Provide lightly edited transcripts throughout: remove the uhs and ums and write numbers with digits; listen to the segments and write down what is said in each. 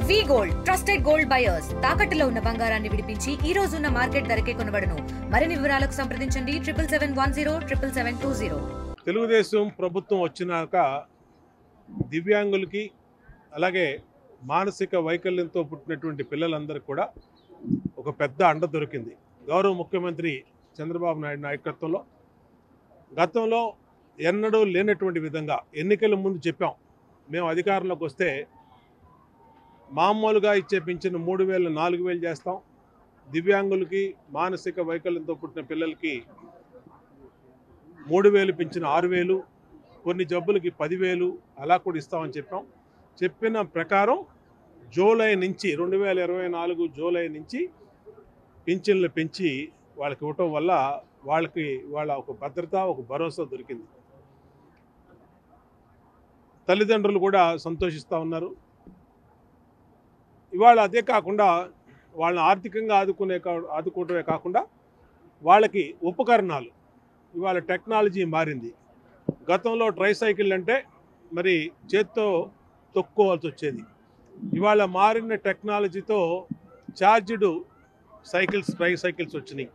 వి gold trusted gold buyers తాకట్టులో ఉన్న బంగారాన్ని విడిపించి ఈ రోజు ఉన్న మార్కెట్ ధరకే కొనబడును. మరిన్ని వివరాలకు సంప్రదించండి 7710 తెలుగుదేశం ప్రభుత్వం వచ్చినాక దివ్యాంగులకి అలాగే మానసిక వైకల్యంతో పుట్టినటువంటి పిల్లలందరికీ కూడా ఒక పెద్ద అండ దొరికింది. గౌరవ ముఖ్యమంత్రి చంద్రబాబు నాయుడు నాయకత్వంలో గతంలో ఎన్నడూ లేనటువంటి విధంగా ఎన్నికల ముందు చెప్పాం, మేము అధికారంలోకి వస్తే మామూలుగా ఇచ్చే పింఛను 3000 4000 చేస్తాం, దివ్యాంగులకి మానసిక వైకల్యంతో పుట్టిన పిల్లలకి 3000 పింఛను 6000, కొన్ని జబ్బులకి 10,000 అలా కూడా ఇస్తామని చెప్పాం. చెప్పిన ప్రకారం జూలై నుంచి 2024 జూలై నుంచి పింఛన్లు పెంచి వాళ్ళకి ఇవ్వటం వల్ల వాళ్ళ ఒక భద్రత, ఒక భరోసా దొరికింది. తల్లిదండ్రులు కూడా సంతోషిస్తూ ఉన్నారు. ఇవాళ అదే కాకుండా వాళ్ళని ఆర్థికంగా ఆదుకోవటమే కాకుండా వాళ్ళకి ఉపకరణాలు, ఇవాళ టెక్నాలజీ మారింది. గతంలో ట్రైసైకిల్ అంటే మరి చేత్తో తొక్కుకోవాల్సి వచ్చేది. ఇవాళ మారిన టెక్నాలజీతో ఛార్జ్డ్ ట్రైసైకిల్స్ వచ్చినాయి.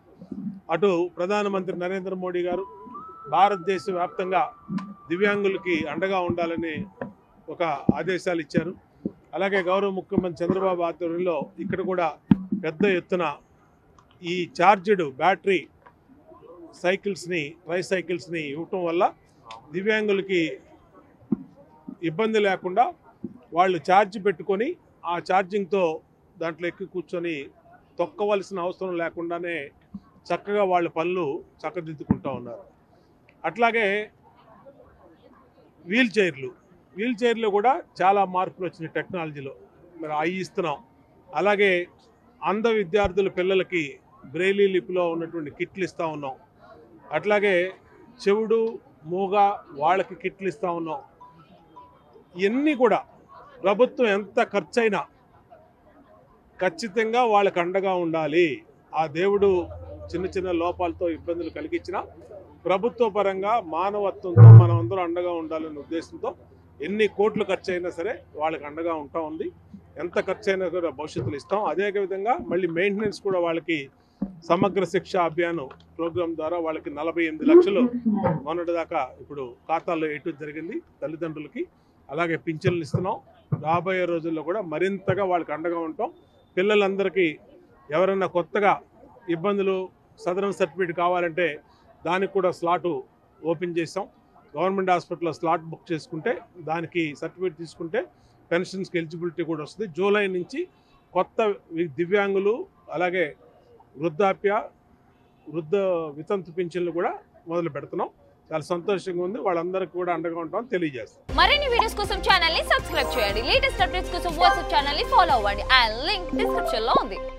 అటు ప్రధానమంత్రి నరేంద్ర మోడీ గారు భారతదేశ వ్యాప్తంగా దివ్యాంగులకి అండగా ఉండాలని ఒక ఆదేశాలు ఇచ్చారు. అలాగే గౌరవ ముఖ్యమంత్రి చంద్రబాబు ఆధ్వర్యంలో ఇక్కడ కూడా పెద్ద ఎత్తున ఈ ఛార్జ్డ్ బ్యాటరీ ట్రైసైకిల్స్ని ఇవ్వటం వల్ల దివ్యాంగులకి ఇబ్బంది లేకుండా వాళ్ళు ఛార్జ్ పెట్టుకొని ఆ ఛార్జింగ్తో దాంట్లో ఎక్కి కూర్చొని తొక్కవలసిన అవసరం లేకుండానే చక్కగా వాళ్ళ పనులు చక్కదిద్దుకుంటూ ఉన్నారు. అట్లాగే వీల్ చైర్లు కూడా చాలా మార్పులు వచ్చినాయి టెక్నాలజీలో. మరి అవి ఇస్తున్నాం. అలాగే అంధ విద్యార్థుల పిల్లలకి బ్రెయిలీ లిపిలో ఉన్నటువంటి కిట్లు ఇస్తూ ఉన్నాం. అట్లాగే చెవుడు మూగ వాళ్ళకి కిట్లు ఇస్తూ ఉన్నాం. ఇవన్నీ కూడా ప్రభుత్వం ఎంత ఖర్చైనా ఖచ్చితంగా వాళ్ళకి అండగా ఉండాలి. ఆ దేవుడు చిన్న చిన్న లోపాలతో ఇబ్బందులు కలిగించిన ప్రభుత్వ పరంగా మానవత్వంతో మనం అందరూ అండగా ఉండాలనే ఉద్దేశంతో ఎన్ని కోట్లు ఖర్చు అయినా సరే వాళ్ళకి అండగా ఉంటా ఉంది. ఎంత ఖర్చు అయినా కూడా భవిష్యత్తులో ఇస్తాం. అదేవిధంగా మళ్ళీ మెయింటెనెన్స్ కూడా వాళ్ళకి సమగ్ర శిక్ష అభియాన్ ప్రోగ్రాం ద్వారా వాళ్ళకి 48 లక్షలు మొన్నటిదాకా ఇప్పుడు ఖాతాల్లో వేయటం జరిగింది తల్లిదండ్రులకి. అలాగే పింఛన్లు ఇస్తున్నాం. రాబోయే రోజుల్లో కూడా మరింతగా వాళ్ళకి అండగా ఉంటాం. పిల్లలందరికీ ఎవరైనా కొత్తగా ఇబ్బందులు సదరన్ సర్టిఫికేట్ కావాలంటే దానికి కూడా స్లాటు ఓపెన్ చేసాం. గవర్నమెంట్ హాస్పిటల్లో స్లాట్ బుక్ చేసుకుంటే దానికి సర్టిఫికేట్ తీసుకుంటే పెన్షన్స్కి ఎలిజిబిలిటీ కూడా వస్తుంది. జూలై నుంచి కొత్త దివ్యాంగులు అలాగే వృద్ధ వితంతు పింఛన్లు కూడా మొదలు పెడుతున్నాం. చాలా సంతోషంగా ఉంది. వాళ్ళందరికీ కూడా అండగా ఉంటామని తెలియజేస్తాం. మరిన్ని వీడియోస్ కోసం ఛానల్ ని సబ్స్క్రైబ్ చేయండి. లేటెస్ట్ అప్డేట్స్ కోసం వాట్సాప్ ఛానల్ ని ఫాలో అవ్వండి. ఆ లింక్ డిస్క్రిప్షన్ లో ఉంది.